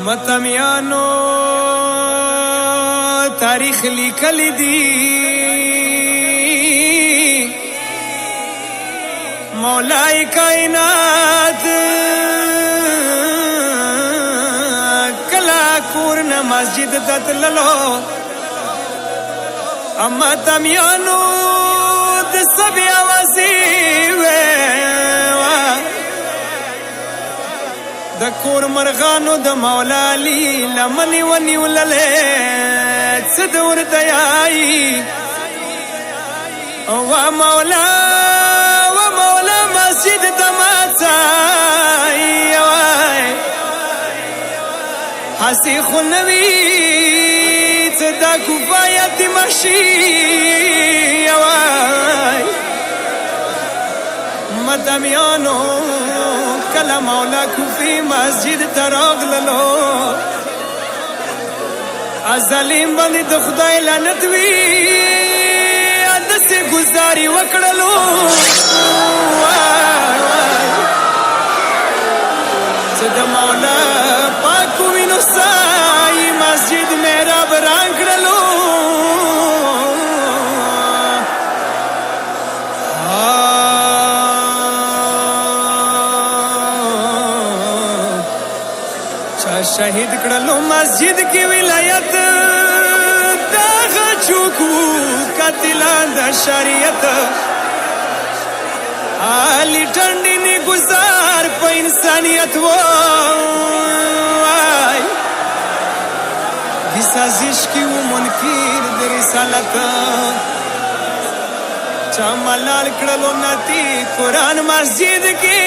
متمیانو تاریخ لیکلی دی مولای کائنات کلا کورن مسجد تتللو اما تمیانو د سبی آوازی د کور مرغانو د مولا علی لمنی ونی ولله څه دور دیای او مولا مسجد دماتای حسی خنوی څه دا کفایت مشی مدامیانو کلا مولا کوفی مسجد تراغللو ظالم باندې د خدای لعنت وی دسه گزاري وکړلو چې د مولا پاک وینو سای مسجد محراب رنگ کړلو شهید کړلو مسجد کی ولایت دغه چوکو قاتلان د شریعت علی ټنډې نه گزار په انسانیت وای د سازش کی و منکر د رسالت چا ملال کړلو نتی قرآن مسجد کی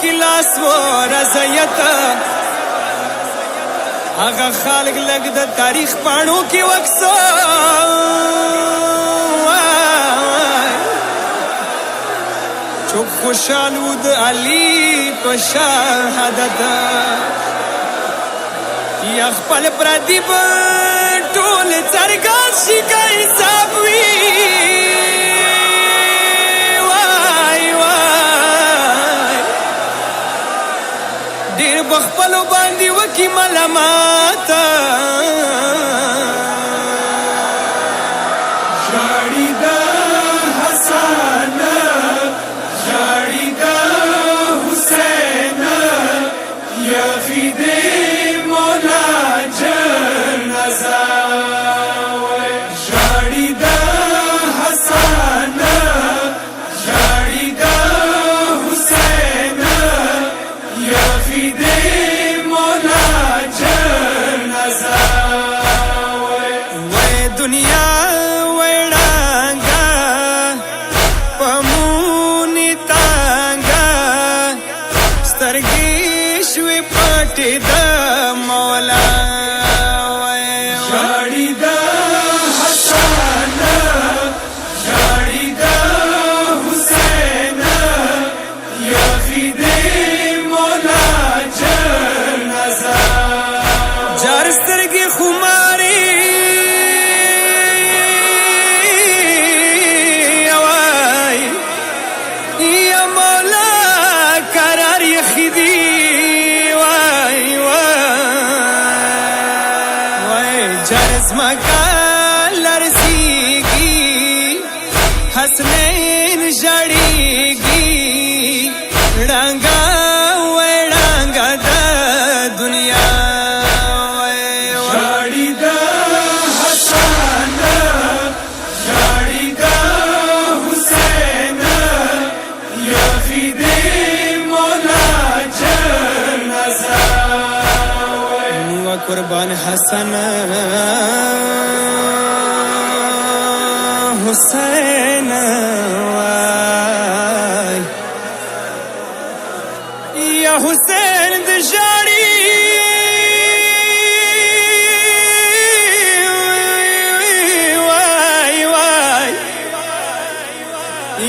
کی لاس و رضایت آغا خالق لگ دا تاریخ پانو کی وکسو چوک خوشالو دا علی پا شاہدت یا خپل پردی پا ٹول چرگان شکا حساب وی بخپلو باندې وکی ملامات جاړي د حسن جاړي د حسین یا فدی مولا جنازه جاړي د حسن جاړي د حسین یا فدی دنیا وړانګه پمونی تانګه سترګې شوې پټې د مولا جاړي د حسن جاړي د حسین یا فدی مولا جنازه جار سترګې خماري حسنین جړیږي ړنګا وای ړنګا د دنیا جاړي د حسن جاړي د حسین یا فدی مولا جنازه قربان حسن حسین یا حسین د جاړي وای وای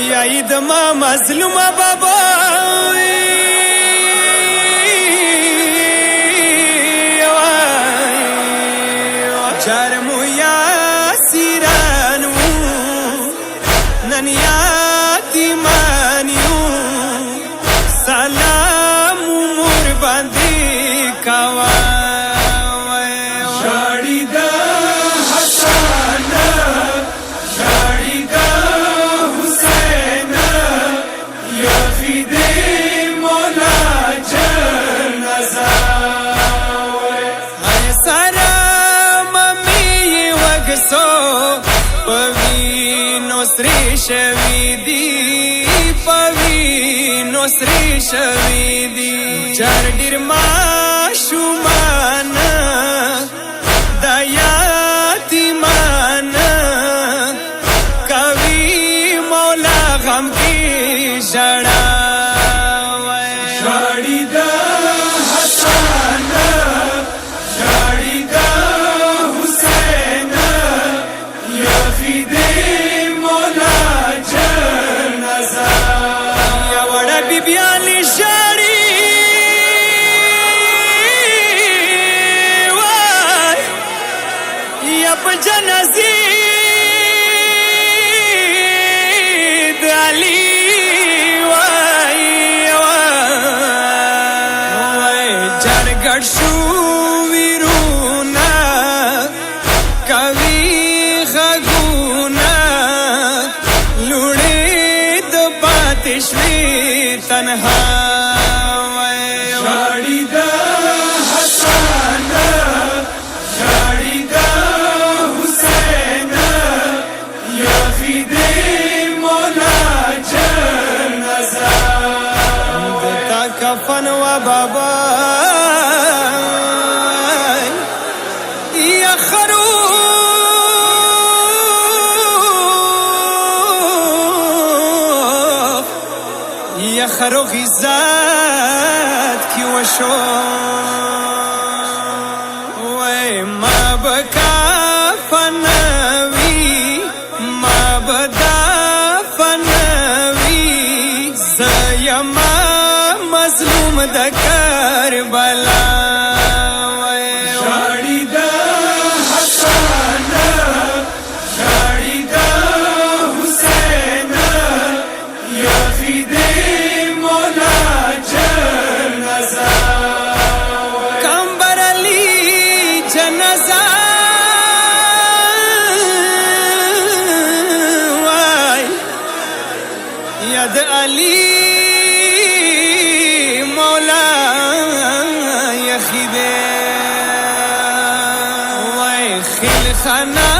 یا د ما مظلومه بابا جرمو یا سیرانو نن یا سری شوی دی پوی نو سری شوی دی جار ډیر ماشومان د یتیمان کوي مولا غم کی ژړا بیالی شاری وای یا په جنازي د علي وای وای جرګړ شو ویرونا کوي غږونا لوړې د پاتې شوي تنها شاړي دا حسن شاړي دا حسین یا فدی مولا جنازه دتا کفن و بابا یا خرو خرو غزاد کی وشو وای ما بکا فنوی ما بدا فنوی زیما مظلوم د کربلا شاړي دا حسن شاړي دا حسین یا فدی د علی مولا یخیده وای خیل خنا